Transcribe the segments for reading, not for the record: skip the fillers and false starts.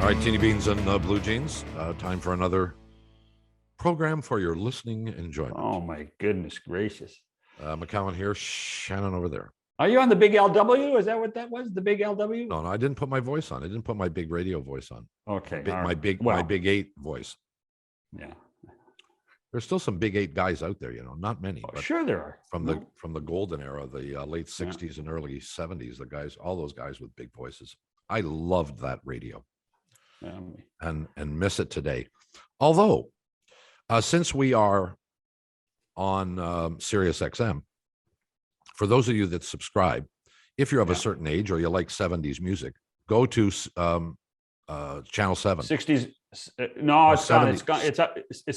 All right, Teeny Beans and Blue Jeans. Time for another program for your listening enjoyment. Oh my goodness gracious. McCowan here, Shannon over there. Are you on the big LW? Is that what that was? The big LW? No, I didn't put my voice on. I didn't put my big radio voice on. Okay. My big 8 voice. Yeah. There's still some big 8 guys out there, not many. Oh, but sure there are. From the golden era, the late 60s and early 70s, the guys, all those guys with big voices. I loved that radio. And miss it today. Although, since we are on Sirius XM, for those of you that subscribe, if you're of a certain age or you like 70s music, go to channel 7. 60s. No, it's 70s. gone. It's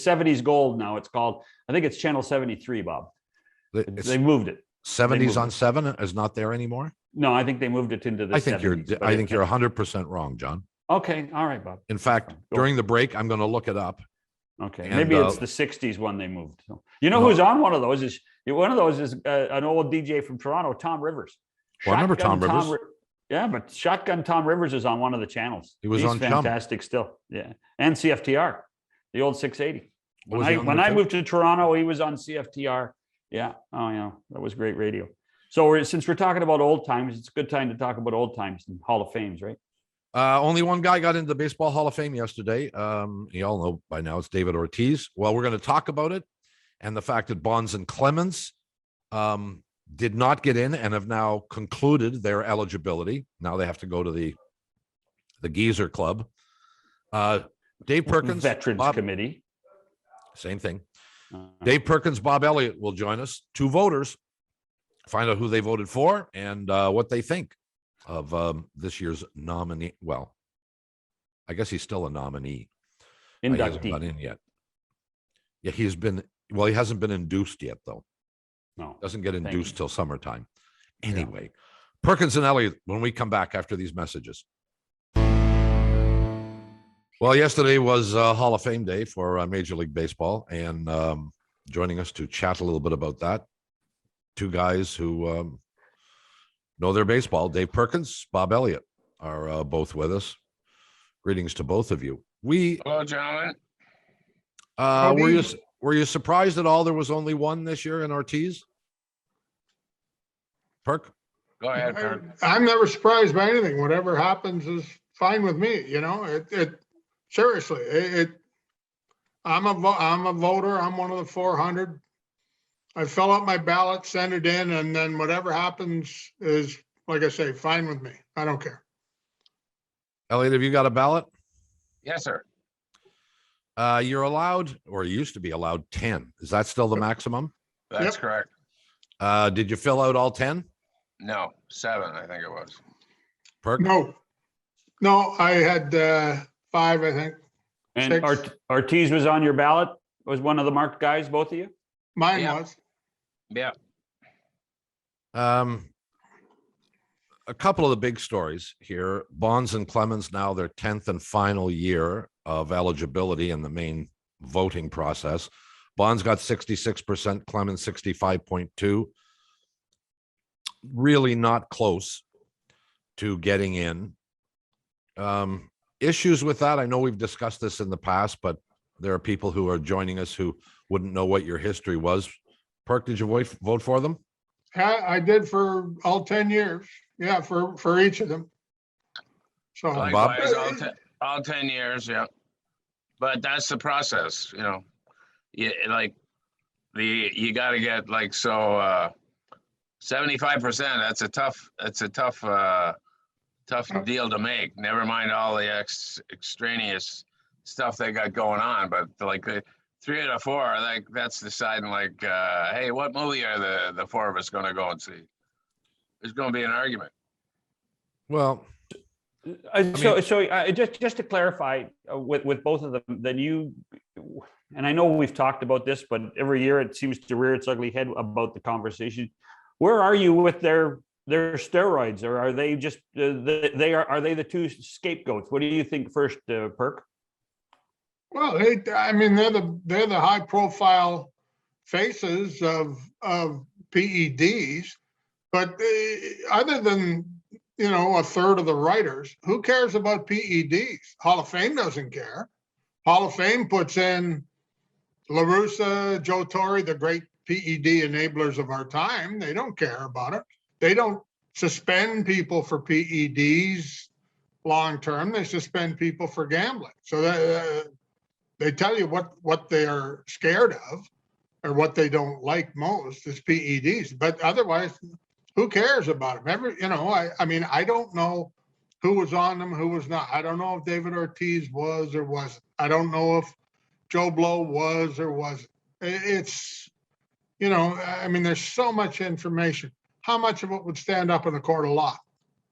70s gold now. It's called, I think it's channel 73, Bob. They moved it. 70s on 7 is not there anymore? No, I think they moved it into the 70s. I think you're 100% wrong, John. Okay. All right, Bob. In fact, during the break, I'm going to look it up. Okay. And maybe it's the 60s one they moved. So, who's on one of those is an old DJ from Toronto, Tom Rivers. Well, I remember Tom Rivers. Yeah, but Shotgun Tom Rivers is on one of the channels. He's on fantastic still. Yeah. And CFTR, the old 680. When I moved to Toronto, he was on CFTR. Yeah. Oh, yeah. That was great radio. So since we're talking about old times, it's a good time to talk about old times and Hall of Fames, right? Only one guy got into the Baseball Hall of Fame yesterday. You all know by now it's David Ortiz. Well, we're going to talk about it and the fact that Bonds and Clemens did not get in and have now concluded their eligibility. Now they have to go to the Geezer Club. Dave Perkins, Veterans Committee. Same thing. Dave Perkins, Bob Elliot will join us. 2 voters. Find out who they voted for and what they think of this year's nominee. Well, I guess he's still a nominee. Inductee. He hasn't got in yet. Yeah, he hasn't been induced yet, though. No. Doesn't get induced till summertime. Anyway, Perkins and Elliot, when we come back after these messages. Well, yesterday was Hall of Fame day for Major League Baseball, and joining us to chat a little bit about that, 2 guys who know their baseball. Dave Perkins, Bob Elliot are both with us. Greetings to both of you. Hello, gentlemen. Were you surprised at all there was only one this year in Ortiz? Perk? Go ahead, Perk. I'm never surprised by anything. Whatever happens is fine with me. Seriously, I'm a voter. I'm one of the 400. I fill out my ballot, send it in, and then whatever happens is, like I say, fine with me. I don't care. Elliot, have you got a ballot? Yes, sir. You're allowed, or used to be allowed, 10. Is that still the maximum? That's correct. Did you fill out all 10? No, 7, I think it was. Perk? No, I had 5, I think. And 6. Ortiz was on your ballot? Was one of the marked guys, both of you? Mine was. Yeah. A couple of the big stories here. Bonds and Clemens, now their 10th and final year of eligibility in the main voting process. Bonds got 66%, Clemens 65.2%. Really not close to getting in. Issues with that. I know we've discussed this in the past, but there are people who are joining us who wouldn't know what your history was. Perk, did you vote for them? I did for all 10 years. Yeah, for each of them. So Likewise, all 10 years, yeah. But that's the process, You got to get 75%. That's a tough deal to make. Never mind all the extraneous stuff they got going on, but 3 out of 4, that's deciding hey, what movie are the 4 of us going to go and see? There's going to be an argument. Well, just to clarify with both of them, then and I know we've talked about this, but every year it seems to rear its ugly head about the conversation. Where are you with their steroids, or are they just are they the 2 scapegoats? What do you think first, Perk? Well, they're the high profile faces of PEDs, but other than a third of the writers. Who cares about PEDs? Hall of Fame doesn't care. Hall of Fame puts in La Russa, Joe Torre, the great PED enablers of our time. They don't care about it. They don't suspend people for PEDs long term. They suspend people for gambling. So they tell you what they are scared of or what they don't like most is PEDs. But otherwise, who cares about them? I mean, I don't know who was on them, who was not. I don't know if David Ortiz was or wasn't. I don't know if Joe Blow was or wasn't. It's, I mean, there's so much information. How much of it would stand up in a court of law?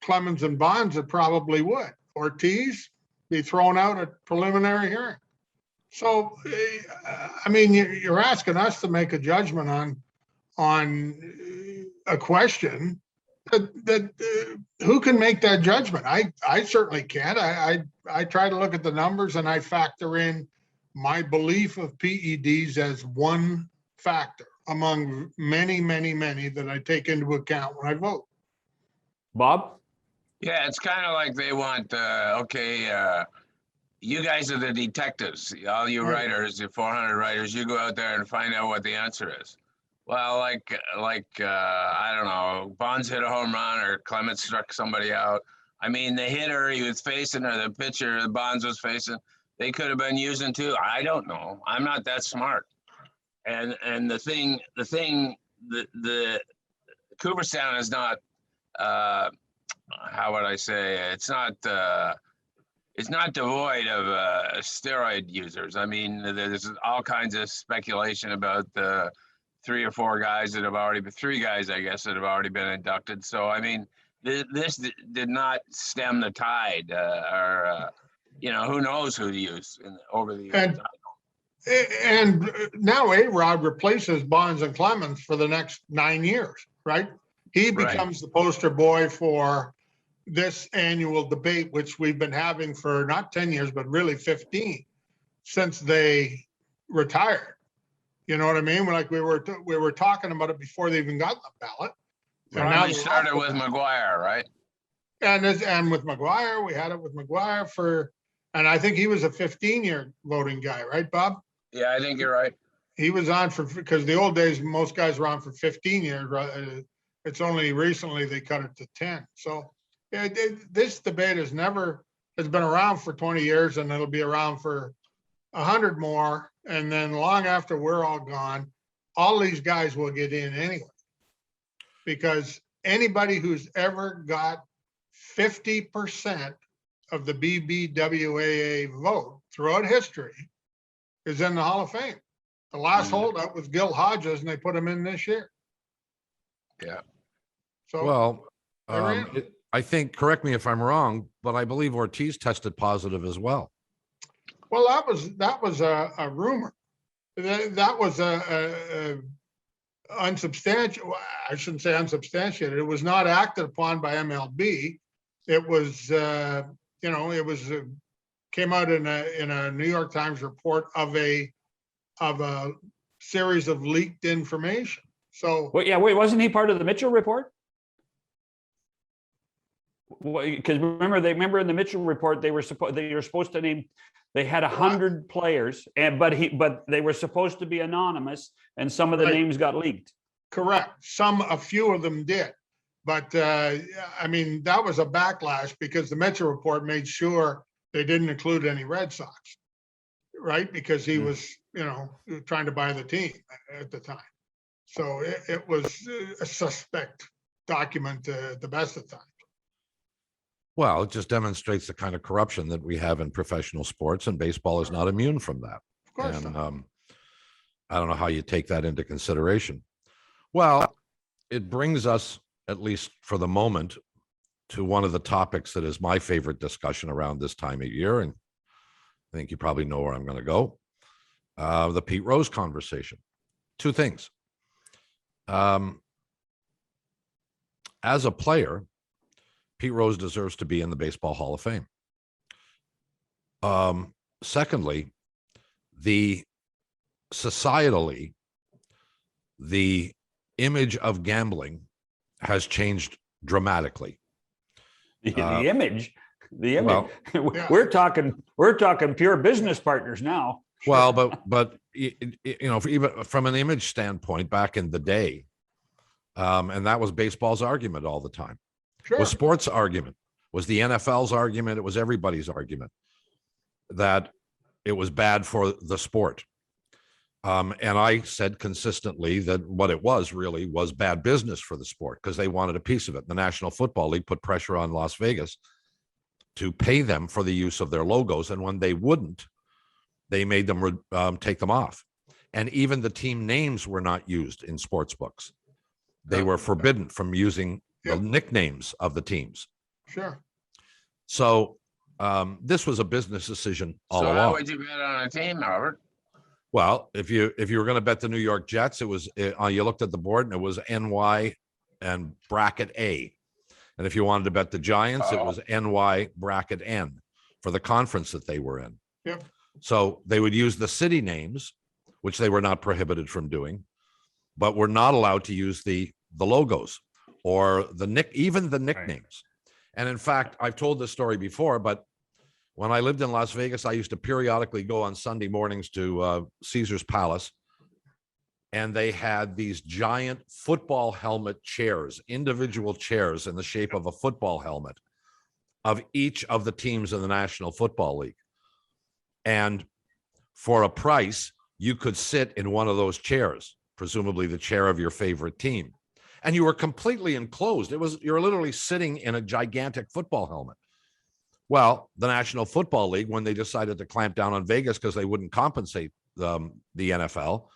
Clemens and Bonds, it probably would. Ortiz be thrown out at preliminary hearing. So, I mean, you're asking us to make a judgment on a question that who can make that judgment? I certainly can't. I try to look at the numbers and I factor in my belief of PEDs as one factor among many, many, many that I take into account when I vote. Bob? Yeah, it's kind of like they want, you guys are the detectives, all you writers, you 400 writers, you go out there and find out what the answer is. Well, I don't know, Bonds hit a home run or Clemens struck somebody out. I mean, the hitter he was facing or the pitcher the Bonds was facing, they could have been using too. I don't know. I'm not that smart. And the Cooperstown is not, how would I say, it's not devoid of steroid users. I mean, there's all kinds of speculation about the 3 or 4 guys that have already been, 3 guys, I guess, that have already been inducted. So, I mean, this did not stem the tide who knows who to use over the years. And now A-Rod replaces Bonds and Clemens for the next 9 years, right? He becomes the poster boy for this annual debate, which we've been having for not 10 years, but really 15 since they retired. You know what I mean? Like we were talking about it before they even got the ballot. And now we started with McGuire, right? And with McGuire, we had it with McGuire and I think he was a 15-year voting guy, right, Bob? Yeah, I think you're right. He was on because the old days, most guys were on for 15 years. It's only recently they cut it to 10. So this debate has been around for 20 years and it'll be around for 100 more. And then long after we're all gone, all these guys will get in anyway. Because anybody who's ever got 50% of the BBWAA vote throughout history is in the Hall of Fame. The last holdout was Gil Hodges, and they put him in this year. Yeah. So, well, I think, correct me if I'm wrong, but I believe Ortiz tested positive as well. Well, that was a rumor. That was a unsubstantiated. I shouldn't say unsubstantiated. It was not acted upon by MLB. It was, came out in a New York Times report of a series of leaked information. So, wait, wasn't he part of the Mitchell report? Because remember in the Mitchell report they were supposed to name. They had 100 players, but they were supposed to be anonymous, and some of the names got leaked. Correct. A few of them did, but I mean that was a backlash because the Mitchell report made sure they didn't include any Red Sox, right? Because he was, trying to buy the team at the time. So it was a suspect document at the best of times. Well, it just demonstrates the kind of corruption that we have in professional sports, and baseball is not immune from that. Of course and not. I don't know how you take that into consideration. Well, it brings us, at least for the moment, to one of the topics that is my favorite discussion around this time of year, and I think you probably know where I'm going to go. The Pete Rose conversation. 2 things. As a player, Pete Rose deserves to be in the Baseball Hall of Fame. Secondly, societally, the image of gambling has changed dramatically. The image, well, we're talking pure business partners now. well, but even from an image standpoint, back in the day, and that was baseball's argument all the time. Sure. Was sports argument, was the NFL's argument, it was everybody's argument that it was bad for the sport. And I said consistently that what it was really was bad business for the sport because they wanted a piece of it. The National Football League put pressure on Las Vegas to pay them for the use of their logos. And when they wouldn't, they made them take them off. And even the team names were not used in sports books. They were forbidden from using the nicknames of the teams. Sure. So this was a business decision all along. How would you bet on a team, Robert? Well, if you were going to bet the New York Jets, it was you looked at the board and it was NY and bracket A. And if you wanted to bet the Giants, it was NY bracket N for the conference that they were in. Yep. So they would use the city names, which they were not prohibited from doing, but were not allowed to use the logos or even the nicknames. And in fact, I've told this story before, but when I lived in Las Vegas, I used to periodically go on Sunday mornings to Caesar's Palace, and they had these giant football helmet chairs, individual chairs in the shape of a football helmet of each of the teams in the National Football League. And for a price, you could sit in one of those chairs, presumably the chair of your favorite team. And you were completely enclosed. You're literally sitting in a gigantic football helmet. Well, the National Football League, when they decided to clamp down on Vegas because they wouldn't compensate the NFL,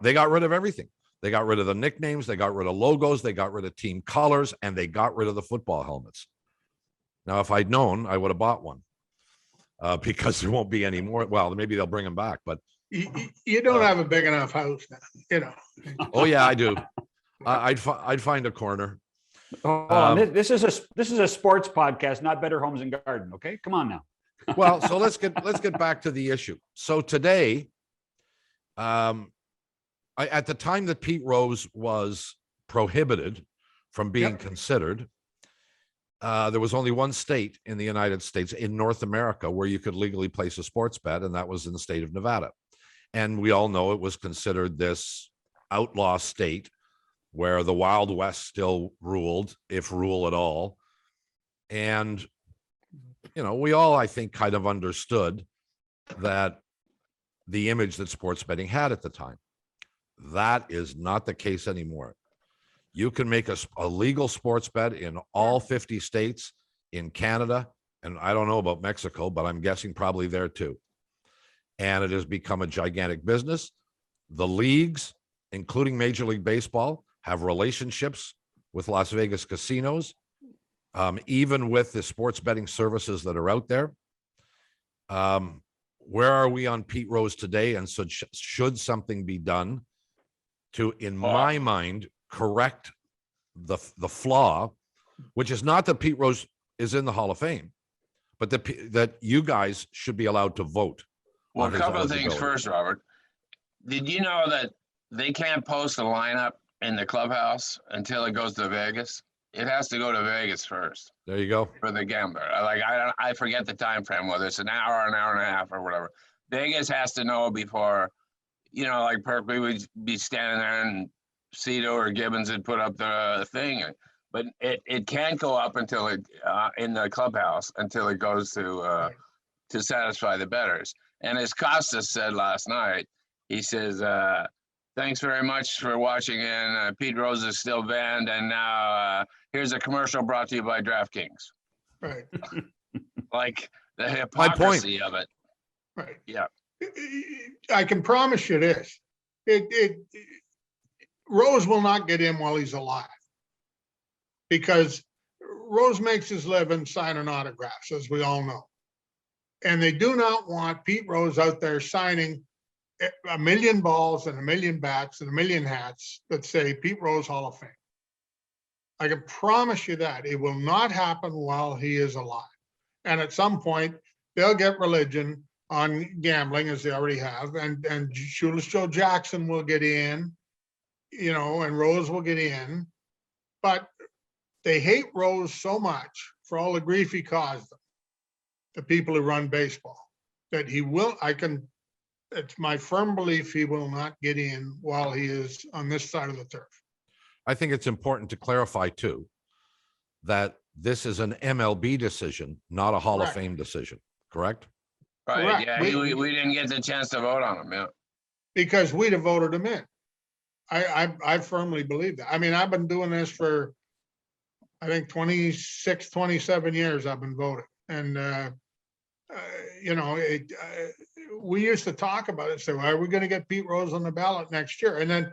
they got rid of everything. They got rid of the nicknames, they got rid of logos, they got rid of team colors, and they got rid of the football helmets. Now, if I'd known, I would have bought one because there won't be any more. Well, maybe they'll bring them back, but you don't have a big enough house now, Oh yeah, I do. I'd find a corner. This is a sports podcast, not Better Homes and Garden. Okay, come on now. Well, so let's get back to the issue. So today, at the time that Pete Rose was prohibited from being considered, there was only one state in the United States, in North America, where you could legally place a sports bet, and that was in the state of Nevada. And we all know it was considered this outlaw state where the Wild West still ruled, if rule at all. And, we all, I think, kind of understood that the image that sports betting had at the time. That is not the case anymore. You can make a legal sports bet in all 50 states, in Canada, and I don't know about Mexico, but I'm guessing probably there too. And it has become a gigantic business. The leagues, including Major League Baseball, have relationships with Las Vegas casinos, even with the sports betting services that are out there. Where are we on Pete Rose today? And so should something be done to, in my mind, correct the flaw, which is not that Pete Rose is in the Hall of Fame, but that you guys should be allowed to vote. Well, a couple of things first, Robert. Did you know that they can't post a lineup in the clubhouse until it goes to Vegas? It has to go to Vegas first. There you go. For the gambler. I forget the time frame, whether it's an hour and a half or whatever. Vegas has to know before, like Perk, we would be standing there and Cito or Gibbons had put up the thing, but it can't go up until it in the clubhouse until it goes to satisfy the bettors. And as Costas said last night, he says, thanks very much for watching. And Pete Rose is still banned. And now here's a commercial brought to you by DraftKings. Right. Like the hypocrisy of it. Right. Yeah. I can promise you this. Rose will not get in while he's alive, because Rose makes his living signing autographs, as we all know. And they do not want Pete Rose out there signing 1 million balls and 1 million bats and 1 million hats that say Pete Rose Hall of Fame. I can promise you that it will not happen while he is alive. And at some point, they'll get religion on gambling, as they already have, and Shoeless Joe Jackson will get in, and Rose will get in. But they hate Rose so much for all the grief he caused them, the people who run baseball, that he will, it's my firm belief he will not get in while he is on this side of the turf. I think it's important to clarify too, that this is an MLB decision, not a Hall of Correct. Fame decision, correct? Right, Correct. yeah, we didn't get the chance to vote on him, yeah. Because we'd have voted him in. I firmly believe that. I mean, I've been doing this for, I think 26, 27 years I've been voting. And, you know, we used to talk about it, say, well, are we going to get Pete Rose on the ballot next year? And then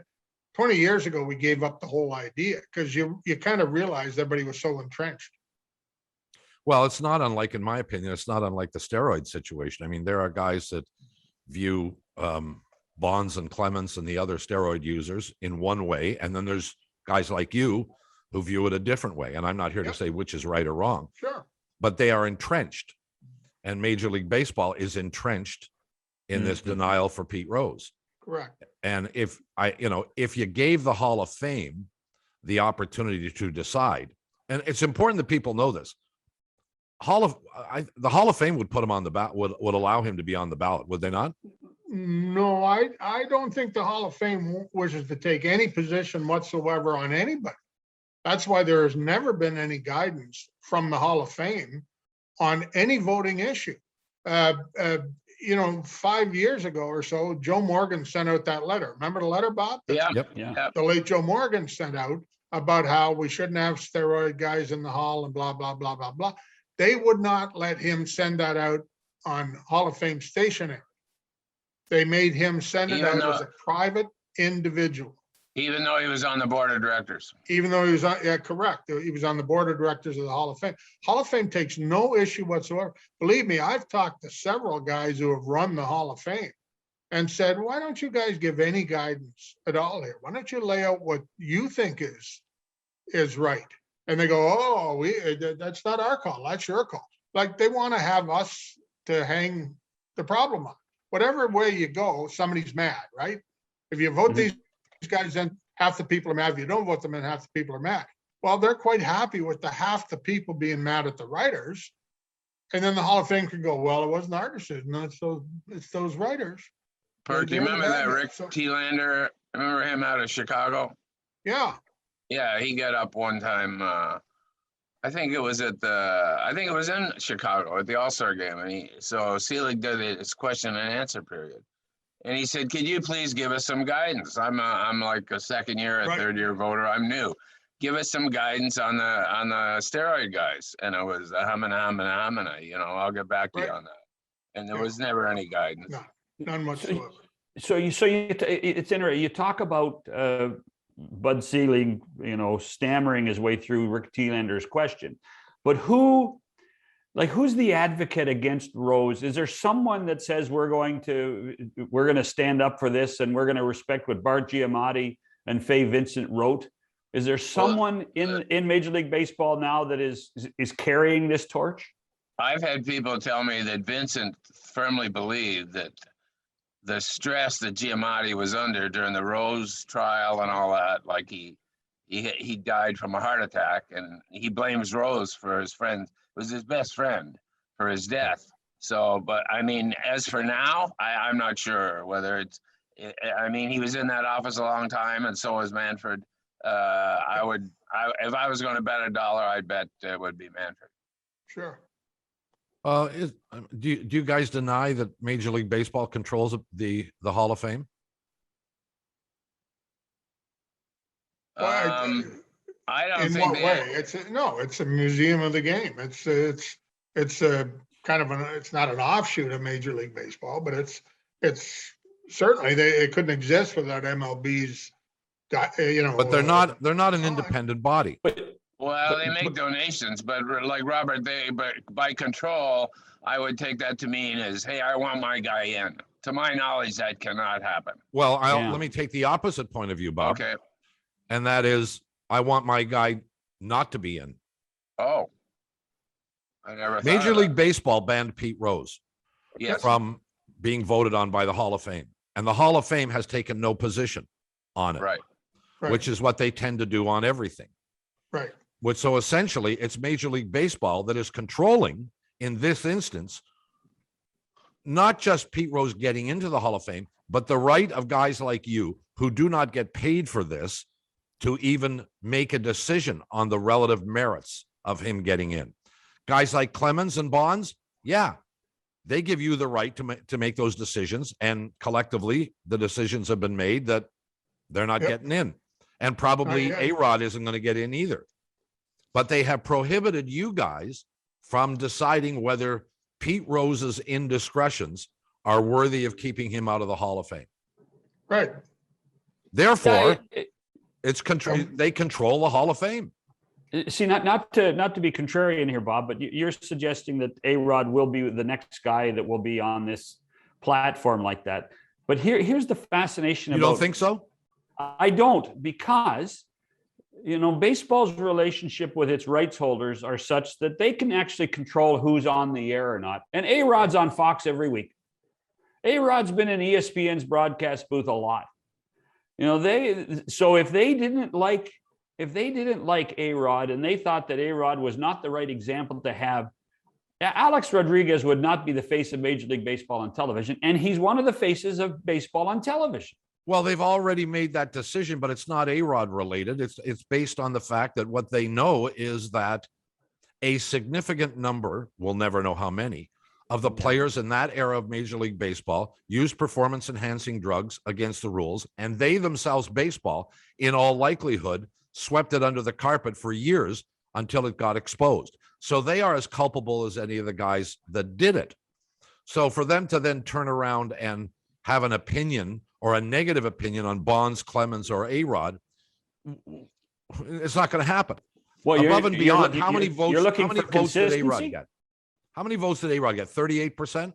20 years ago, we gave up the whole idea because you kind of realized everybody was so entrenched. Well, it's not unlike, in my opinion, it's not unlike the steroid situation. I mean, there are guys that view Bonds and Clemens and the other steroid users in one way, and then there's guys like you who view it a different way. And I'm not here to say which is right or wrong, Sure. but they are entrenched, and Major League Baseball is entrenched in this denial for Pete Rose. Correct. And if you gave the Hall of Fame the opportunity to decide, and it's important that people know this, the Hall of Fame would put him on the ballot, would allow him to be on the ballot, would they not? No, I don't think the Hall of Fame wishes to take any position whatsoever on anybody. That's why there has never been any guidance from the Hall of Fame on any voting issue. You know, 5 years ago or so, Joe Morgan sent out that letter. Remember the letter, Bob? Yeah, Yep. Yeah. The late Joe Morgan sent out about how we shouldn't have steroid guys in the hall and blah, blah, blah, blah, blah. They would not let him send that out on Hall of Fame stationery. They made him send it Even out as though- a private individual, even though he was on the board of directors. even though he was, yeah, correct. He was on the board of directors of the Hall of Fame. Hall of Fame takes no issue whatsoever. Believe me, I've talked to several guys who have run the Hall of Fame and said, why don't you guys give any guidance at all here? Why don't you lay out what you think is right? And they go, oh, that's not our call. That's your call. Like they want to have us to hang the problem on. Whatever way you go, somebody's mad, right? If you vote these guys in, half the people are mad. If you don't vote them in, half the people are mad. Well, they're quite happy with the half the people being mad at the writers. And then the Hall of Fame could go, well, it wasn't our decision. It's those writers. Perk, do you They're remember that mad. Rick So- T-Lander? Remember him out of Chicago? Yeah, Yeah, he got up one time, I think it was in Chicago at the All-Star game. And so Selig did his question and answer period. And he said, could you please give us some guidance? I'm like a second year, a Right. third year voter. I'm new. Give us some guidance on the steroid guys. And it was hamina, I'll get back to you Right. on that. And there Yeah. was never any guidance. No. none whatsoever. It's interesting. You talk about Bud Selig, stammering his way through Rick T-Lander's question, but who's the advocate against Rose? Is there someone that says we're going to stand up for this and we're going to respect what Bart Giamatti and Fay Vincent wrote? Is there someone in Major League Baseball now that is carrying this torch? I've had people tell me that Vincent firmly believed that the stress that Giamatti was under during the Rose trial and all that, like he died from a heart attack, and he blames Rose for his friend, it was his best friend, for his death. So, but I mean, as for now, I'm not sure whether he was in that office a long time, and so was Manfred. If I was going to bet $1, I'd bet it would be Manfred. Sure. Do you guys deny that Major League Baseball controls the Hall of Fame? I don't In think what way? It's a museum of the game. It's a kind of it's not an offshoot of Major League Baseball, but it's certainly it couldn't exist without MLB's, But they're not an fine. independent body. Well, they make donations, but like Robert, but by control, I would take that to mean is, hey, I want my guy in. To my knowledge, that cannot happen. Well, Yeah. let me take the opposite point of view, Bob. Okay. And that is, I want my guy not to be in. Oh. I never thought Major of League that. Baseball banned Pete Rose Yes. from being voted on by the Hall of Fame. And the Hall of Fame has taken no position on it, Right. Right, which is what they tend to do on everything. right. So essentially, it's Major League Baseball that is controlling, in this instance, not just Pete Rose getting into the Hall of Fame, but the right of guys like you who do not get paid for this to even make a decision on the relative merits of him getting in. Guys like Clemens and Bonds, yeah, they give you the right to make those decisions. And collectively, the decisions have been made that they're not getting in. And probably A-Rod isn't going to get in either. But they have prohibited you guys from deciding whether Pete Rose's indiscretions are worthy of keeping him out of the Hall of Fame. Right. Therefore, they control the Hall of Fame. See, not to be contrarian here, Bob, but you're suggesting that A-Rod will be the next guy that will be on this platform like that. But here's the fascination. You don't think so? I don't, because baseball's relationship with its rights holders are such that they can actually control who's on the air or not. And A-Rod's on Fox every week. A-Rod's been in ESPN's broadcast booth a lot. So if they didn't like A-Rod and they thought that A-Rod was not the right example to have, Alex Rodriguez would not be the face of Major League Baseball on television, and he's one of the faces of baseball on television. Well, they've already made that decision, but it's not A-Rod related. It's based on the fact that what they know is that a significant number, we'll never know how many, of the players in that era of Major League Baseball used performance-enhancing drugs against the rules, and they themselves, baseball, in all likelihood, swept it under the carpet for years until it got exposed. So they are as culpable as any of the guys that did it. So for them to then turn around and have an opinion or a negative opinion on Bonds, Clemens, or A-Rod, it's not going to happen. Well, above and beyond, how many votes? You're looking how many for votes did A-Rod consistency? get? How many votes did A-Rod get? 38%?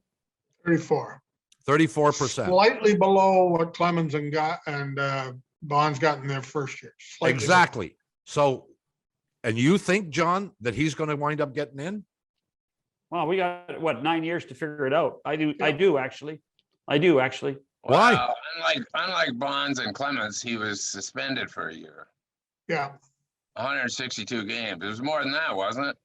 34. 34%. Slightly below what Clemens and Bonds got in their first year. Slightly Exactly. So, and you think, John, that he's going to wind up getting in? Well, we got 9 years to figure it out. I do actually. Why? Well, unlike Bonds and Clemens, he was suspended for a year. Yeah. 162 games. It was more than that, wasn't it?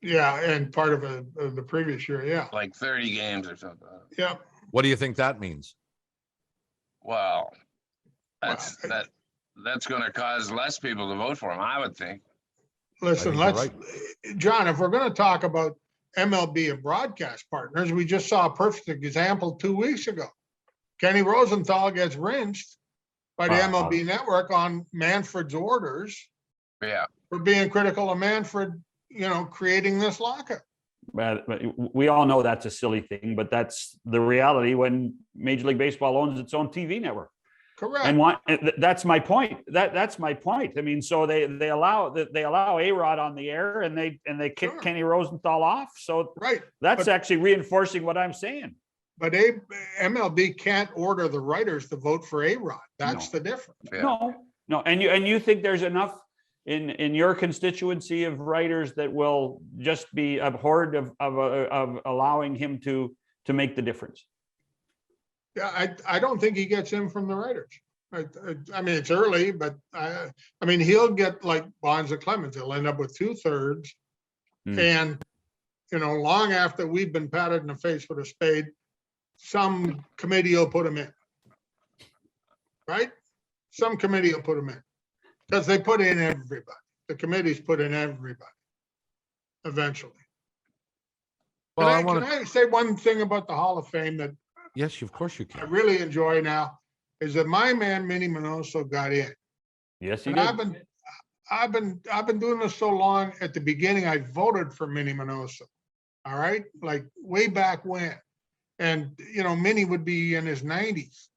Yeah, and part of the previous year, yeah. Like 30 games or something. Yeah. What do you think that means? Well, that's going to cause less people to vote for him, I would think. Listen, John, if we're going to talk about MLB and broadcast partners, we just saw a perfect example 2 weeks ago. Kenny Rosenthal gets rinsed by the MLB network on Manfred's orders. Yeah. For being critical of Manfred, creating this lockout. But we all know that's a silly thing, but that's the reality when Major League Baseball owns its own TV network. Correct. And that's my point. That's my point. I mean, so they allow A-Rod on the air and they kick Kenny Rosenthal off. So that's actually reinforcing what I'm saying. But MLB can't order the writers to vote for A-Rod. That's the difference. Yeah. No. And you think there's enough in your constituency of writers that will just be abhorred of allowing him to make the difference? Yeah, I don't think he gets in from the writers. I mean, it's early, but I mean, he'll get like Bonds and Clemens. He'll end up with 2/3. And, long after we've been patted in the face with a spade, some committee will put him in. Right? Some committee will put him in. Because they put in everybody. The committees put in everybody. Eventually. Well, Can I say one thing about the Hall of Fame that yes, of course you I can. really enjoy now is that my man Minnie Minoso got in. Yes, he And did. I've been doing this so long. At the beginning, I voted for Minnie Minoso. All right, like way back when, and Minnie would be in his 90s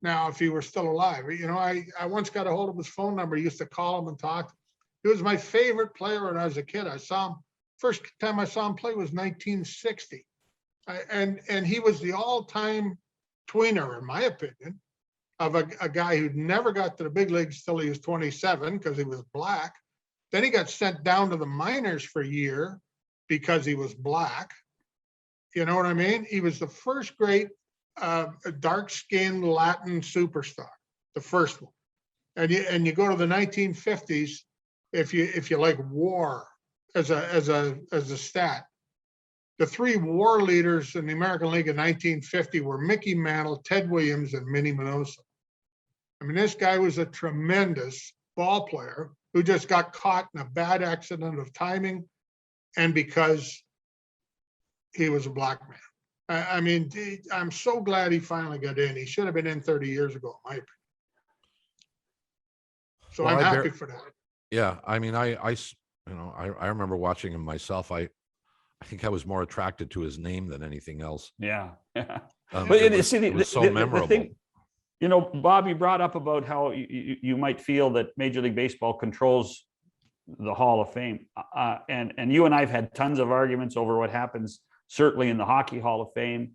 now if he were still alive. I once got a hold of his phone number. I used to call him and talk. He was my favorite player when I was a kid. I saw him. First time I saw him play was 1960. And he was the all-time tweener, in my opinion, of a guy who never got to the big leagues till he was 27 because he was black. Then he got sent down to the minors for a year because he was black. You know what I mean? He was the first great dark-skinned Latin superstar, the first one. And you go to the 1950s, if you like war as a stat, the three war leaders in the American League in 1950 were Mickey Mantle, Ted Williams, and Minnie Minoso. I mean, this guy was a tremendous ball player who just got caught in a bad accident of timing, and because he was a black man. I mean, I'm so glad he finally got in. He should have been in 30 years ago, in my opinion. So Well, I'm happy for that. Yeah, I mean, I remember watching him myself. I think I was more attracted to his name than anything else. Yeah. Yeah. But it was so memorable. thing, you know, Bob, you brought up about how you might feel that Major League Baseball controls the Hall of Fame. And you and I've had tons of arguments over what happens, certainly in the Hockey Hall of Fame,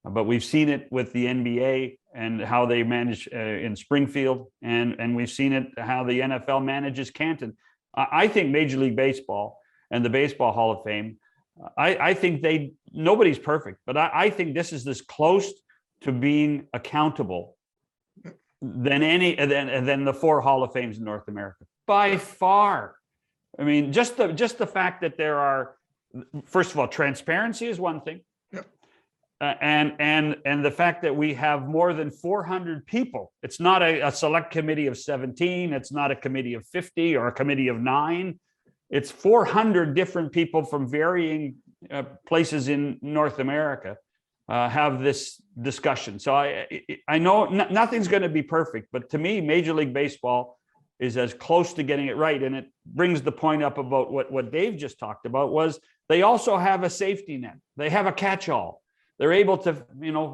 but we've seen it with the NBA and how they manage in Springfield, and we've seen it how the NFL manages Canton. I think Major League Baseball and the Baseball Hall of Fame, I think nobody's perfect, but I think this is as close to being accountable than the four Hall of Fames in North America by far. I mean, just the fact that there are, first of all, transparency is one thing. Yep. And the fact that we have more than 400 people. It's not a select committee of 17. It's not a committee of 50 or a committee of 9. It's 400 different people from varying places in North America have this discussion. So I know nothing's going to be perfect, but to me, Major League Baseball is as close to getting it right. And it brings the point up about what Dave just talked about, was they also have a safety net. They have a catch-all. They're able to,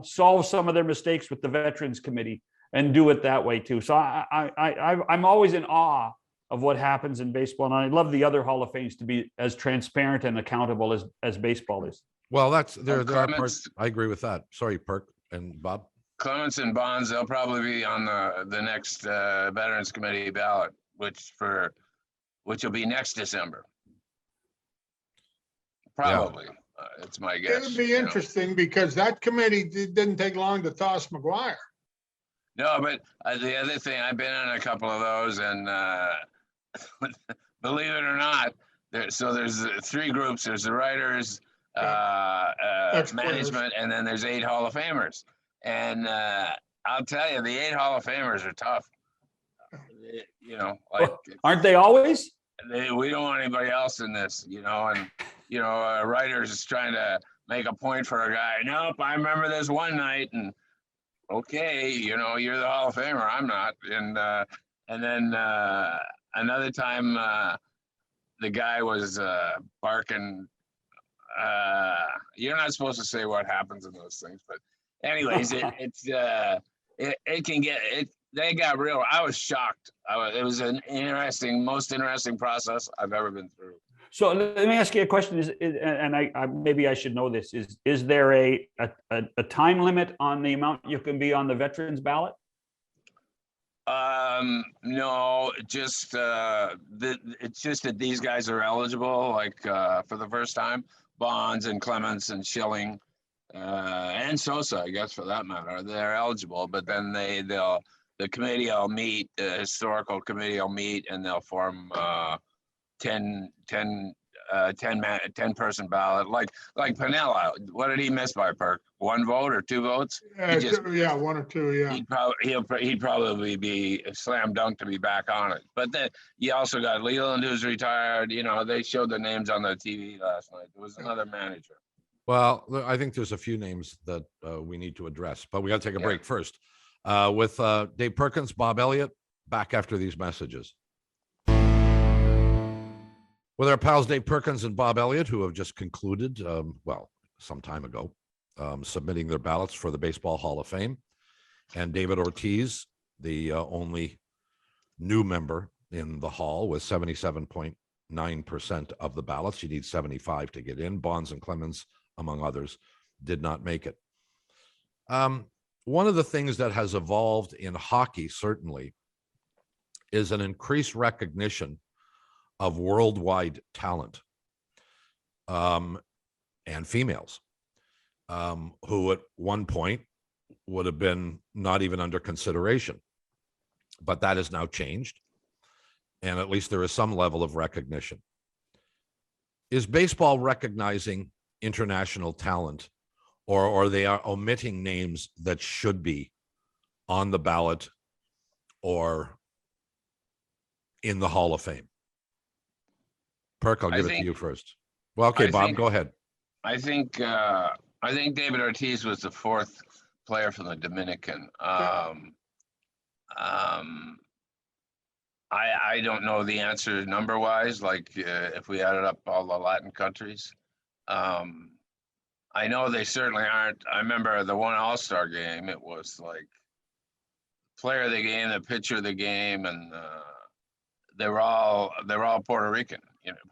solve some of their mistakes with the Veterans Committee and do it that way too. So I'm always in awe of what happens in baseball. And I love the other Hall of Fames to be as transparent and accountable as baseball is. Well, there are parts, I agree with that. Sorry, Perk and Bob. Clemens and Bonds, they'll probably be on the next Veterans Committee ballot, which will be next December. Probably. Yeah. It's my guess. It would be interesting because that committee didn't take long to toss McGuire. No, but the other thing, I've been on a couple of those, and believe it or not, there's 3 groups. There's the writers, management, and then there's 8 Hall of Famers. And I'll tell you, the 8 Hall of Famers are tough. Aren't they always? We don't want anybody else in this, and writers is trying to make a point for a guy. Nope, I remember this one night, and okay, you're the Hall of Famer, I'm not. And then another time, the guy was barking. You're not supposed to say what happens in those things, but anyways, it can get it. They got real. I was shocked. It was an most interesting process I've ever been through. So let me ask you a question. And I maybe I should know this. Is there a time limit on the amount you can be on the veterans ballot? No, just it's just that these guys are eligible, like for the first time. Bonds and Clemens and Schilling and Sosa, I guess, for that matter, they're eligible. But then the committee will meet, the historical committee will meet, and they'll form 10 person ballot. Like Piniella, what did he miss by, Perk? 1 vote or 2 votes? 1 or 2. Yeah. He'd probably be a slam dunk to be back on it. But then you also got Leland, who's retired. They showed the names on the TV last night. There was another manager. Well, I think there's a few names that we need to address, but we got to take a break first. With Dave Perkins, Bob Elliot, back after these messages. With our pals Dave Perkins and Bob Elliot, who have just concluded, some time ago, submitting their ballots for the Baseball Hall of Fame, and David Ortiz, the only new member in the Hall, with 77.9% of the ballots. You need 75 to get in. Bonds and Clemens, among others, did not make it. One of the things that has evolved in hockey, certainly, is an increased recognition of worldwide talent, and females, who at one point would have been not even under consideration. But that has now changed. and at least there is some level of recognition. Is baseball recognizing international talent, or they are omitting names that should be on the ballot or in the Hall of Fame? Perk, I'll give it to you first. Well, okay, Bob, go ahead. I think David Ortiz was the fourth player from the Dominican. I don't know the answer number wise, like if we added up all the Latin countries. I know they certainly aren't. I remember the one All-Star game, it was like player of the game, the pitcher of the game, and they were all Puerto Rican,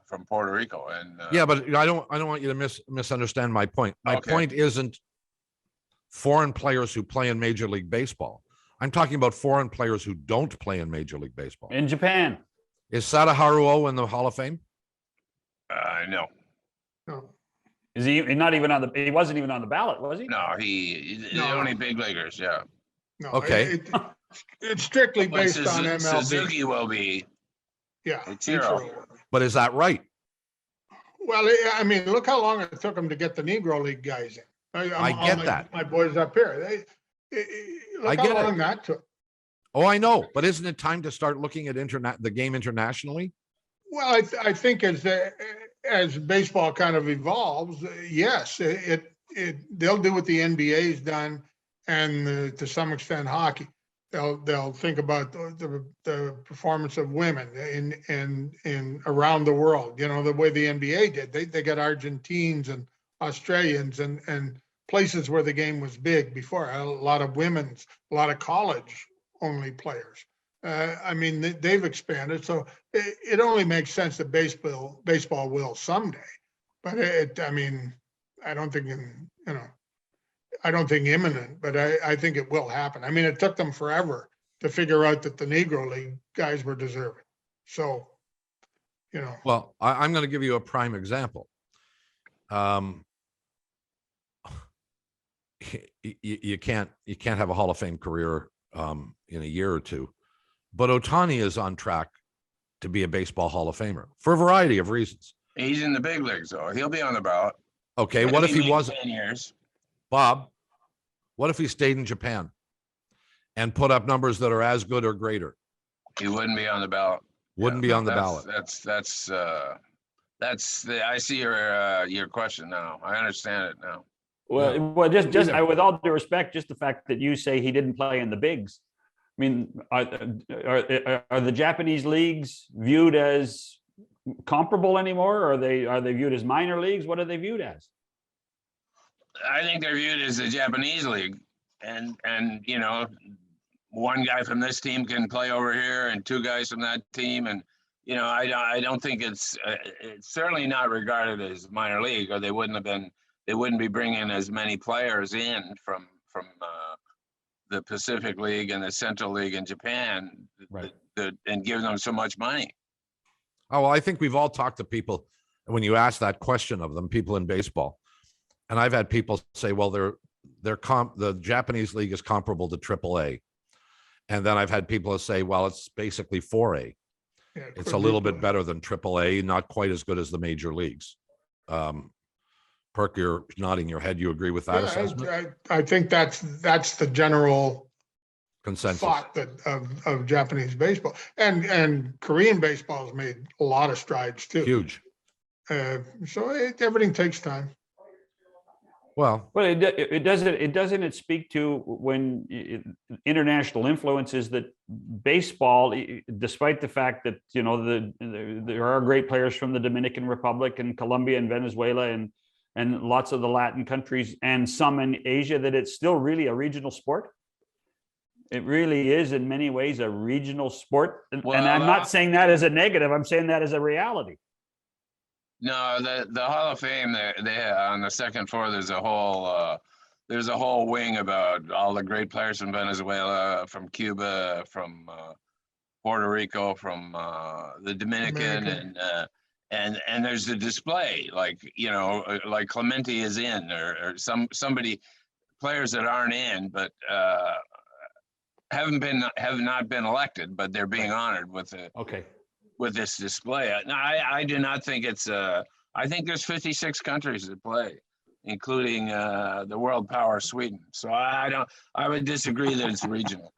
from Puerto Rico. And yeah, but I don't want you to misunderstand my point. My point isn't foreign players who play in Major League Baseball. I'm talking about foreign players who don't play in Major League Baseball. In Japan. Is Sadaharu Haruo in the Hall of Fame? No. No. Is he not even on the? He wasn't even on the ballot, was he? No, the only big leaguers. Yeah. No. Okay. It's strictly based on MLB. Suzuki will be. Yeah. Ichiro. But is that right? Well, I mean, look how long it took them to get the Negro League guys in. I get that. My boys up here. Look how long that took. Oh, I know. But isn't it time to start looking at the game internationally? Well, I think as baseball kind of evolves, yes, they'll do what the NBA's done, and to some extent hockey. They'll think about the performance of women in around the world. The way the NBA did. They got Argentines and Australians and places where the game was big before. A lot of women's, a lot of college only players. I mean, they've expanded, so it only makes sense that baseball will someday. But I mean, I don't think I don't think imminent, but I think it will happen. I mean, it took them forever to figure out that the Negro League guys were deserving. So, Well, I'm going to give you a prime example. You can't have a Hall of Fame career in a year or two, but Ohtani is on track to be a baseball Hall of Famer for a variety of reasons. He's in the big leagues, though. He'll be on the ballot. Okay, what if he wasn't? 10 years. Bob, what if he stayed in Japan and put up numbers that are as good or greater? He wouldn't be on the ballot. Wouldn't be on the ballot. I see your question now. I understand it now. Well, just with all due respect, just the fact that you say he didn't play in the bigs. I mean, are the Japanese leagues viewed as comparable anymore? Or are they viewed as minor leagues? What are they viewed as? I think they're viewed as the Japanese league, and one guy from this team can play over here, and two guys from that team, and I don't think it's certainly not regarded as minor league, or they wouldn't be bringing as many players in from the Pacific League and the Central League in Japan, right, and give them so much money. Oh, well, I think we've all talked to people when you ask that question of them, people in baseball. And I've had people say, well, the Japanese league is comparable to AAA. And then I've had people say, well, it's basically 4A. Yeah, it's a little bit better than AAA, not quite as good as the major leagues. Perk, you're nodding your head. You agree with that assessment? I think that's the general consensus thought of Japanese baseball, and Korean baseball has made a lot of strides too. Huge. So everything takes time. Well, it doesn't speak to when international influences that baseball, despite the fact that there are great players from the Dominican Republic and Colombia and Venezuela and lots of the Latin countries and some in Asia, that it's still really a regional sport. It really is in many ways a regional sport, and I'm not saying that as a negative. I'm saying that as a reality. No, the Hall of Fame, they on the second floor, there's a whole wing about all the great players from Venezuela, from Cuba, from Puerto Rico, from the Dominican. And there's the display, like Clemente is in, or somebody, players that aren't in, but have not been elected, but they're being honored with it. Okay. with this display. I do not think it's I think there's 56 countries that play, including the world power Sweden. So I would disagree that it's regional.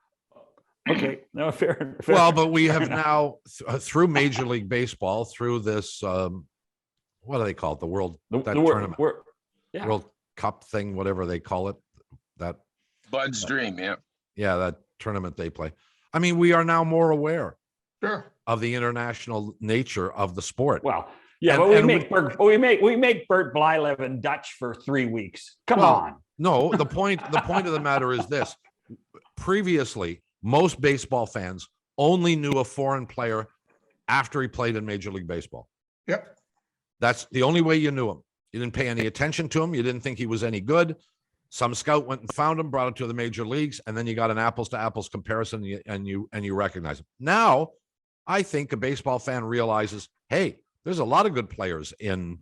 Okay, no, fair. Well, but we have now through Major League Baseball, through this, what do they call it? The World Tournament, World Cup thing, whatever they call it. That Bud's dream, yeah. Yeah, that tournament they play. I mean, we are now more aware Sure. of the international nature of the sport. Well, yeah, And- but and we make Bert Blyleven Dutch for 3 weeks. Come Well, on. No, the point of the matter is this. Previously, most baseball fans only knew a foreign player after he played in Major League Baseball. Yep. That's the only way you knew him. You didn't pay any attention to him. You didn't think he was any good. Some scout went and found him, brought him to the major leagues, and then you got an apples to apples comparison, and you recognize him. Now, I think a baseball fan realizes, hey, there's a lot of good players in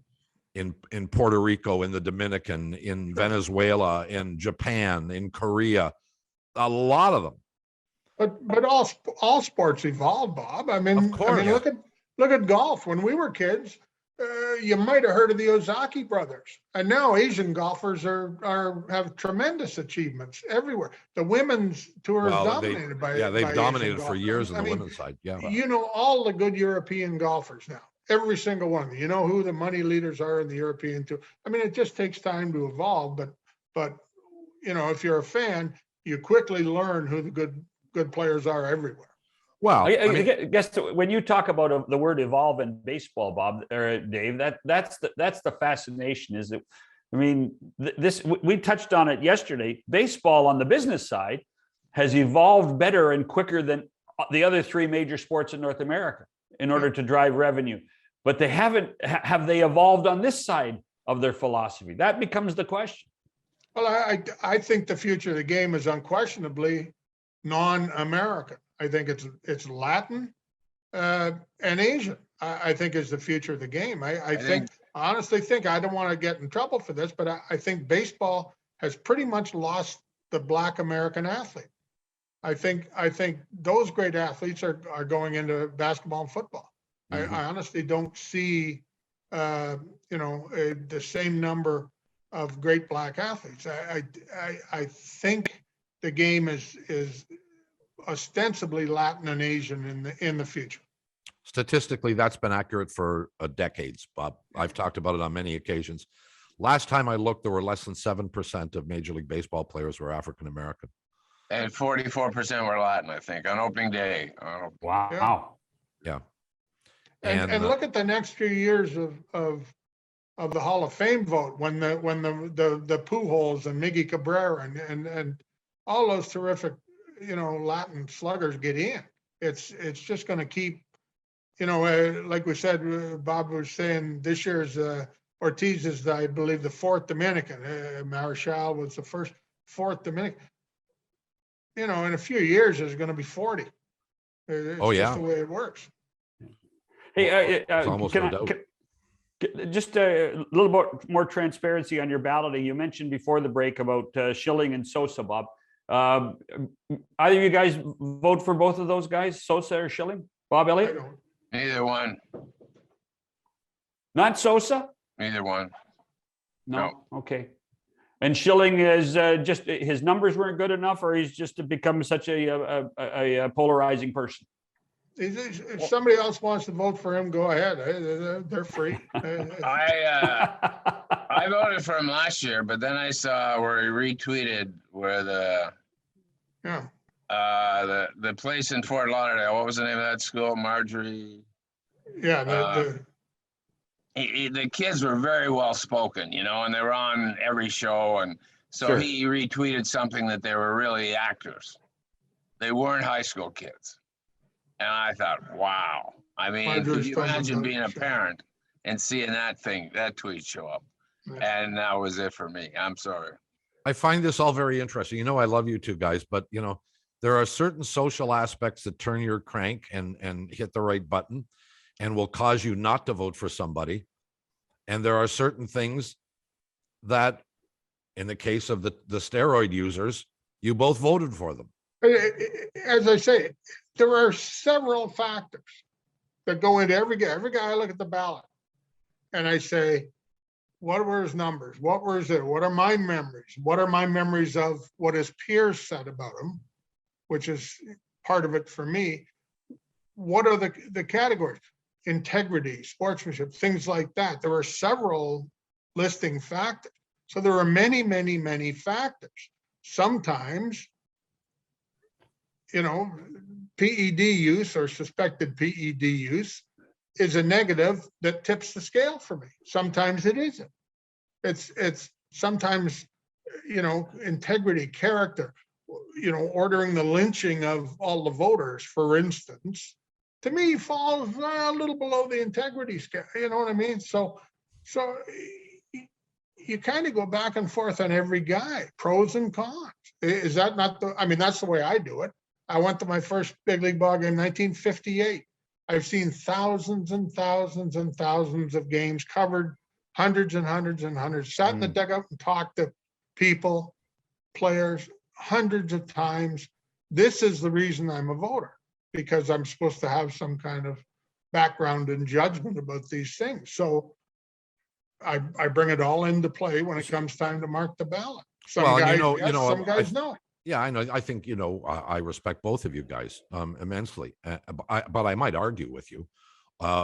Puerto Rico, in the Dominican, in Venezuela, in Japan, in Korea, a lot of them. But all sports evolve, Bob. I mean, Of course. look at golf. When we were kids, you might have heard of the Ozaki brothers, and now Asian golfers have tremendous achievements everywhere. The women's tour is dominated by they've by dominated Asian for years golfers. on the women's side. Yeah, You know all the good European golfers now, every single one. You know who the money leaders are in the European tour. I mean, it just takes time to evolve, but you know, if you're a fan, you quickly learn who the good players are everywhere. well, I guess when you talk about the word evolve in baseball, Bob or Dave, that's the fascination. Is it? I mean, we touched on it yesterday. Baseball on the business side has evolved better and quicker than the other 3 major sports in North America in order to drive revenue. But they haven't. Have they evolved on this side of their philosophy? That becomes the question. Well, I think the future of the game is unquestionably non-American. I think it's Latin and Asian. I think is the future of the game. I honestly think, I don't want to get in trouble for this, but I think baseball has pretty much lost the Black American athlete. I think those great athletes are going into basketball and football. Mhm. I honestly don't see the same number of great Black athletes. I think the game is ostensibly Latin and Asian in the future. Statistically, that's been accurate for decades, Bob. I've talked about it on many occasions. Last time I looked, there were less than 7% of Major League Baseball players were African American. And 44% were Latin, I think, on opening day. Wow. Yeah. And look at the next few years of the Hall of Fame vote when the Pujols and Miggy Cabrera and all those terrific Latin sluggers get in. It's just going to keep, like we said, Bob was saying this year's Ortiz is, I believe, the 4th Dominican. Marichal was the 4th Dominican. In a few years, there's going to be 40. It's just the way it works. Hey, It's almost no doubt. just a little bit more transparency on your balloting. You mentioned before the break about Schilling and Sosa, Bob. Either of you guys vote for both of those guys, Sosa or Schilling? Bob I Elliott? don't. Neither one. Not Sosa? Neither one. No. Okay. And Schilling is just his numbers weren't good enough, or he's just become such a polarizing person. If somebody else wants to vote for him, go ahead. They're free. I voted for him last year, but then I saw where he retweeted where the place in Fort Lauderdale. What was the name of that school? Marjorie. Yeah. The kids were very well spoken, and they were on every show, and so Sure. he retweeted something that they were really actors. They weren't high school kids. And I thought, wow. I mean, could you imagine being a parent and seeing that tweet show up? And that was it for me. I'm sorry. I find this all very interesting. I love you two guys, but there are certain social aspects that turn your crank and hit the right button and will cause you not to vote for somebody. And there are certain things that, in the case of the steroid users, you both voted for them. As I say, there are several factors that go into every guy. Every guy I look at the ballot and I say, what were his numbers? What was it? What are my memories? What are my memories of what his peers said about him, which is part of it for me. What are the categories? Integrity, sportsmanship, things like that. There were several listing factors. So there are many, many, many factors. Sometimes, PED use or suspected PED use is a negative that tips the scale for me. Sometimes it isn't. It's sometimes, integrity, character, ordering the lynching of all the voters, for instance, to me falls a little below the integrity scale. You know what I mean? So you kind of go back and forth on every guy, pros and cons. Is that not that's the way I do it. I went to my first big league ball game in 1958. I've seen thousands and thousands and thousands of games, covered hundreds and hundreds and hundreds, sat in the dugout and talked to people, players, hundreds of times. This is the reason I'm a voter, because I'm supposed to have some kind of background and judgment about these things. So I bring it all into play when it comes time to mark the ballot. Some guys, some guys no. Yeah, I know. I think, I respect both of you guys immensely, but I might argue with you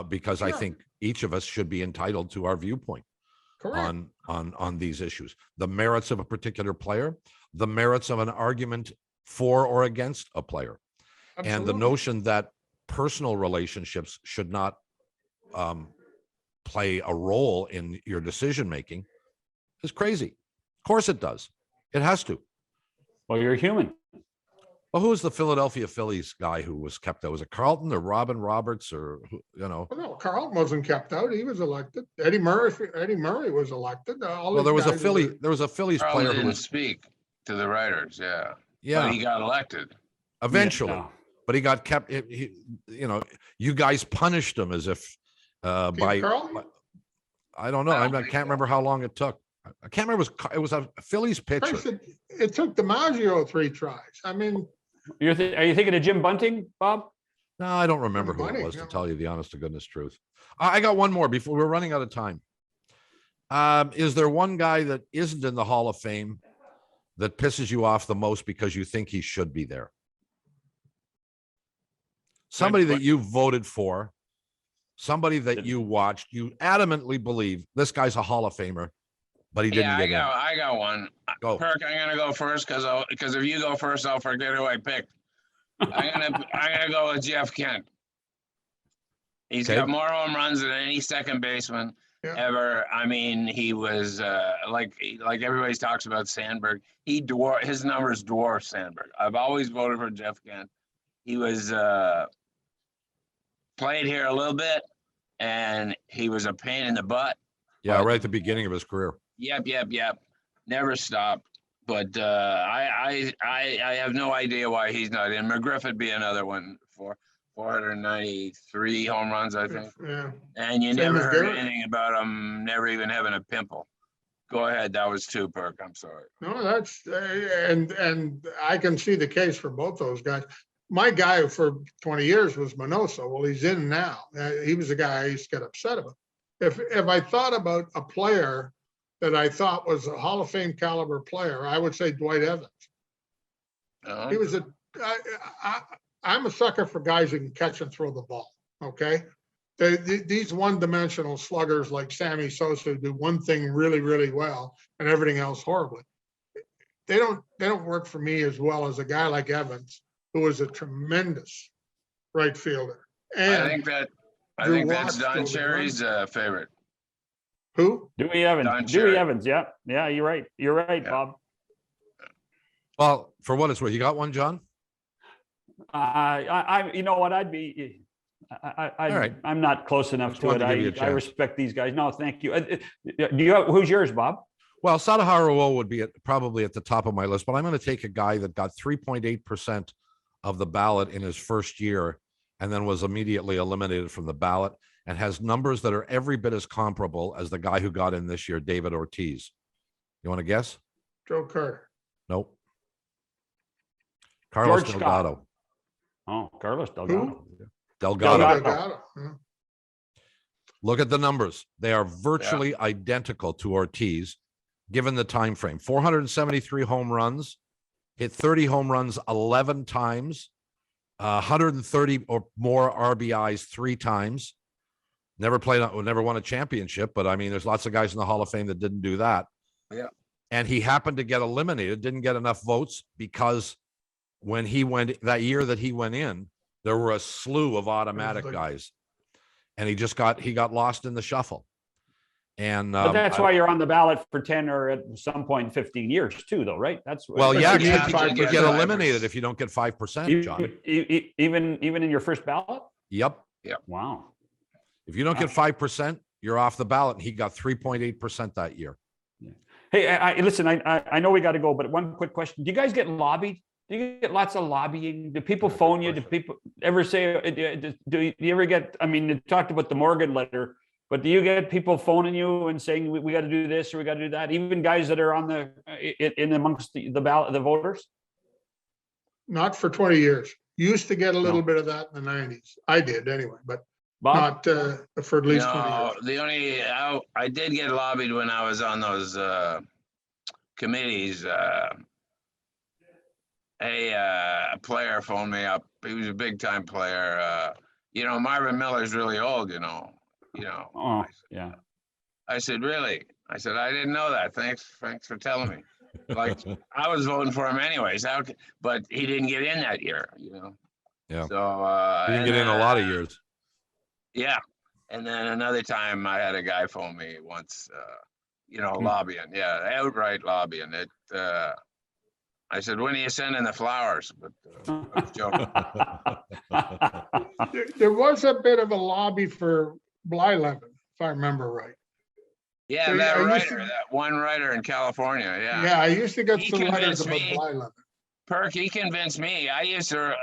because I think each of us should be entitled to our viewpoint on these issues. The merits of a particular player, the merits of an argument for or against a player. Absolutely. And the notion that personal relationships should not play a role in your decision-making is crazy. Of course it does. It has to. Well, you're human. Well, who was the Philadelphia Phillies guy who was kept out? Was it Carlton or Robin Roberts or, Well, no, Carlton wasn't kept out. He was elected. Eddie Murray was elected. Well, there was a Phillies player who didn't speak to the writers. Yeah. Yeah. But he got elected. Eventually. Yeah. But he got kept, you guys punished him as if by, I don't know. I can't remember how long it took. I can't remember. It was a Phillies pitcher. It took DiMaggio 3 tries. I mean, are you thinking of Jim Bunting, Bob? No, I don't remember who it was, to tell you the honest to goodness truth. I got one more before we're running out of time. Is there one guy that isn't in the Hall of Fame that pisses you off the most because you think he should be there? Somebody that you voted for, somebody that you watched, you adamantly believe this guy's a Hall of Famer, but he didn't get in. I got one. Go. Perk, I'm gonna go first because if you go first, I'll forget who I picked. I'm gonna go with Jeff Kent. He's got more home runs than any second baseman ever. I mean, he was like everybody talks about Sandberg. His numbers dwarf Sandberg. I've always voted for Jeff Kent. He was played here a little bit, and he was a pain in the butt. Yeah, right at the beginning of his career. Yep. Never stopped. But I have no idea why he's not in. McGriff would be another one for 493 home runs, I think. Yeah. And you never heard anything about him never even having a pimple. Go ahead. That was 2, Perk. I'm sorry. No, that's and I can see the case for both those guys. My guy for 20 years was Minoso. Well, he's in now. He was the guy I used to get upset about. If I thought about a player that I thought was a Hall of Fame caliber player, I would say Dwight Evans. He was I'm a sucker for guys who can catch and throw the ball. Okay. These one-dimensional sluggers like Sammy Sosa do one thing really, really well and everything else horribly. They don't work for me as well as a guy like Evans, who was a tremendous right fielder. And I think that's Don Cherry's favorite. Who? Dewey Evans. Dewey Evans. Yeah. Yeah. You're right. You're right, Bob. Well, for what it's worth, you got one, John? You know what? I'd be. All right. I'm not close enough to it. I respect these guys. No, thank you. Who's yours, Bob? Well, Sadaharu would be probably at the top of my list, but I'm going to take a guy that got 3.8% of the ballot in his first year and then was immediately eliminated from the ballot and has numbers that are every bit as comparable as the guy who got in this year, David Ortiz. You want to guess? Joe Carter. Nope. Carlos George Delgado. Oh, Carlos Delgado. Who? Delgado. Delgado, yeah. Look at the numbers. They are virtually identical to Ortiz, given the time frame. 473 home runs, hit 30 home runs 11 times, 130 or more RBIs 3 times. Never won a championship, but I mean, there's lots of guys in the Hall of Fame that didn't do that. Yeah. And he happened to get eliminated, didn't get enough votes because when he went that year that he went in, there were a slew of automatic guys, and he got lost in the shuffle. And But that's why you're on the ballot for 10 or at some point 15 years too, though, right? That's well, But yeah, you you get get 5%. eliminated if you don't get 5%, John. Even in your first ballot? Yep. Wow. If you don't get 5%, you're off the ballot. And he got 3.8% that year. Hey, listen, I know we got to go, but one quick question. Do you guys get lobbied? Do you get lots of lobbying? Do people phone you? Do people ever say, do you ever get, I mean, you talked about the Morgan letter, but do you get people phoning you and saying, we got to do this or we got to do that? Even guys that are on in amongst the ballot, the voters? Not for 20 years. Used to get a little bit of that in the 90s. I did anyway, but Bob? not for at least 20 No, years. the only, I did get lobbied when I was on those committees. A player phoned me up. He was a big time player. Marvin Miller's really old, Oh, yeah. I said, really? I said, I didn't know that. Thanks for telling me. Like, I was voting for him anyways. But he didn't get in that year, Yeah. So He didn't get in a lot of years. Yeah. And then another time I had a guy phone me once, lobbying. Yeah, outright lobbying. I said, when are you sending the flowers? But I was joking. There was a bit of a lobby for Blyleven, if I remember right. Yeah, So, that I used writer, to- that one writer in California. Yeah. Yeah, I used to get He some letters convinced about me. Blyleven. Perk, he convinced me. I'd answer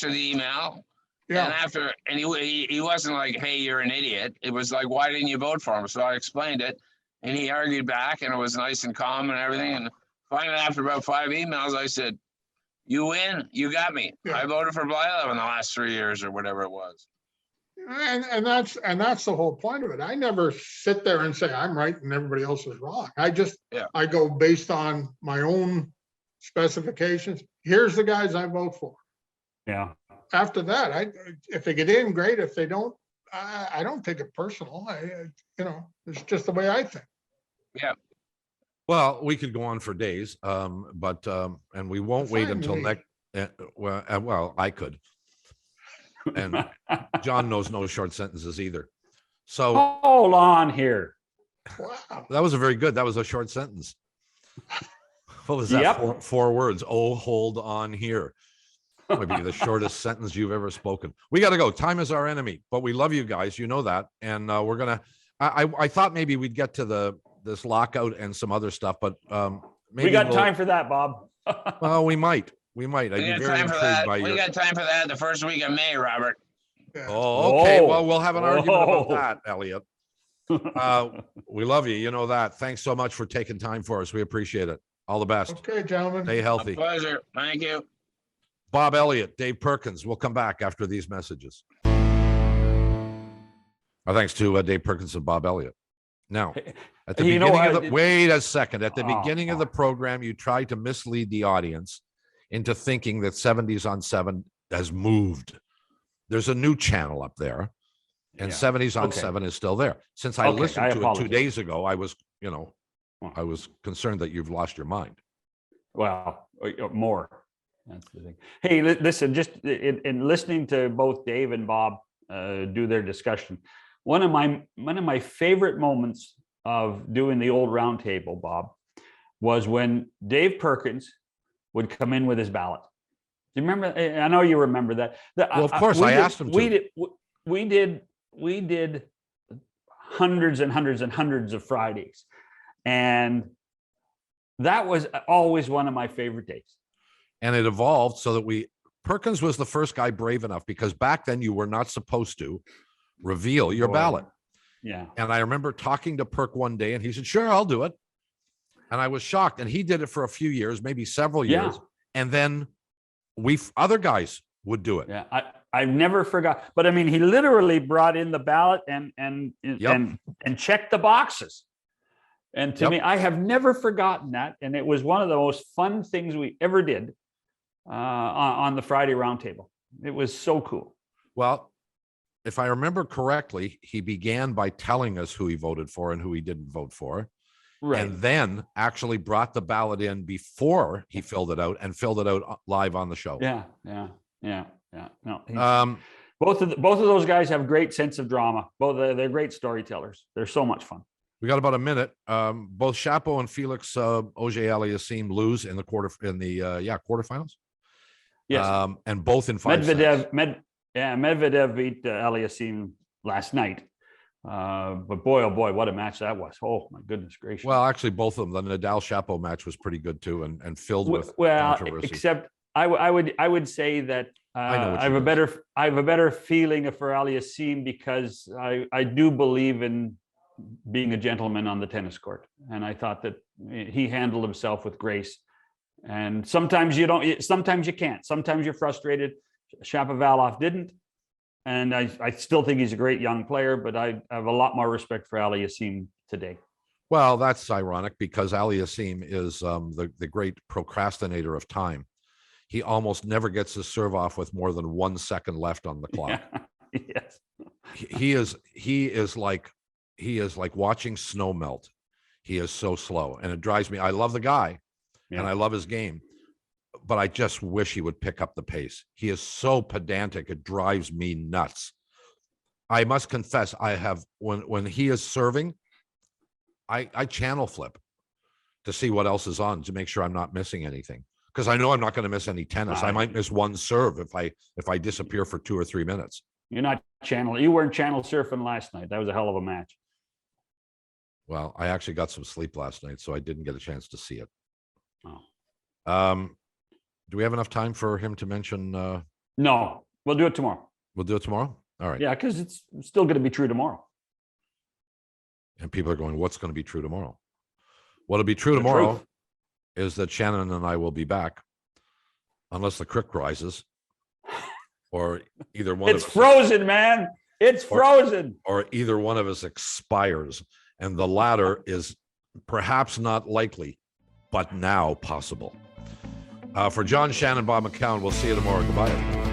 the email. Yeah, And he wasn't like, hey, you're an idiot. It was like, why didn't you vote for him? So I explained it, and he argued back, and it was nice and calm and everything. And finally, after about 5 emails, I said, you win, you got me. Yeah. I voted for Blyleven in the last 3 years or whatever it was. and that's the whole point of it. I never sit there and say I'm right and everybody else is wrong. I go based on my own specifications. Here's the guys I vote for. Yeah. After that, if they get in, great. If they don't, I don't take it personal. It's just the way I think. Yeah. Well, we could go on for days, but and we won't wait Fine, until we- next. Well, I could, and John knows no short sentences either. So Hold on here. Wow. that was that was a short sentence. What was that? Yep. Four words. Oh, hold on here. Might be the shortest sentence you've ever spoken. We got to go. Time is our enemy, but we love you guys. You know that, and we're gonna. I thought maybe we'd get to this lockout and some other stuff, but maybe We got time for that, Bob. Well, we might. I'd We be got very time for intrigued that. by We your. got time for that the first week of May, Robert. Yeah. Oh, okay. Oh. Well, we'll have an argument about Oh. that, Elliot. We love you. You know that. Thanks so much for taking time for us. We appreciate it. All the best. Okay, gentlemen. Stay A healthy. pleasure. Thank you. Bob Elliot, Dave Perkins. We'll come back after these messages. Our thanks to Dave Perkins and Bob Elliot. Now, at the wait a second. At the beginning of the program, you tried to mislead the audience into thinking that 70s on 7 has moved. There's a new channel up there, and 70s on 7 is still there. Since I listened to it 2 days ago, I was concerned that you've lost your mind. Well, more. That's the thing. Hey, listen, just in listening to both Dave and Bob do their discussion, one of my favorite moments of doing the old round table, Bob, was when Dave Perkins would come in with his ballot. Do you remember? I know you remember that. Well, of course, I asked him to. We did hundreds and hundreds and hundreds of Fridays, and that was always one of my favorite days. And it evolved so that Perkins was the first guy brave enough, because back then you were not supposed to reveal your ballot. Yeah. And I remember talking to Perk one day, and he said, sure, I'll do it. And I was shocked. And he did it for a few years, maybe several years. Yeah. And then other guys would do it. Yeah, I never forgot. But I mean, he literally brought in the ballot and checked the boxes. And to me, I have never forgotten that. And it was one of the most fun things we ever did on the Friday roundtable. It was so cool. Well, if I remember correctly, he began by telling us who he voted for and who he didn't vote for. Right. And then actually brought the ballot in before he filled it out and filled it out live on the show. Yeah. No, both of those guys have great sense of drama. They're great storytellers. They're so much fun. We got about a minute. Both Chapo and Felix Auger-Aliassime lose in the quarterfinals. Yes. And both in 5 sets. Medvedev beat Aliassime last night. But boy, oh boy, what a match that was. Oh my goodness gracious. Well, actually, both of them. The Nadal-Chapo match was pretty good too, and filled with controversy. Except I would say that I have a better feeling for Aliassime because I do believe in being a gentleman on the tennis court, and I thought that he handled himself with grace. And sometimes you don't. Sometimes you can't. Sometimes you're frustrated. Shapovalov didn't, and I still think he's a great young player, but I have a lot more respect for Aliassime today. Well, that's ironic because Aliassime is the great procrastinator of time. He almost never gets his serve off with more than 1 second left on the clock. Yes. He is like watching snow melt. He is so slow, and it drives me. I love the guy, and I love his game, but I just wish he would pick up the pace. He is so pedantic; it drives me nuts. I must confess, I have when he is serving, I channel flip to see what else is on to make sure I'm not missing anything. Because I know I'm not going to miss any tennis. I might miss one serve if I disappear for 2 or 3 minutes. You weren't channel surfing last night. That was a hell of a match. Well, I actually got some sleep last night, so I didn't get a chance to see it. Oh. Do we have enough time for him to mention? No, we'll do it tomorrow. We'll do it tomorrow. All right. Yeah, because it's still going to be true tomorrow. And people are going, "What's going to be true tomorrow?" What'll be true tomorrow is that Shannon and I will be back, unless the creek rises, or either one. It's frozen, man. It's frozen. Or either one of us expires, and the latter is perhaps not likely, but now possible. For John, Shannon, Bob McCown, we'll see you tomorrow. Goodbye.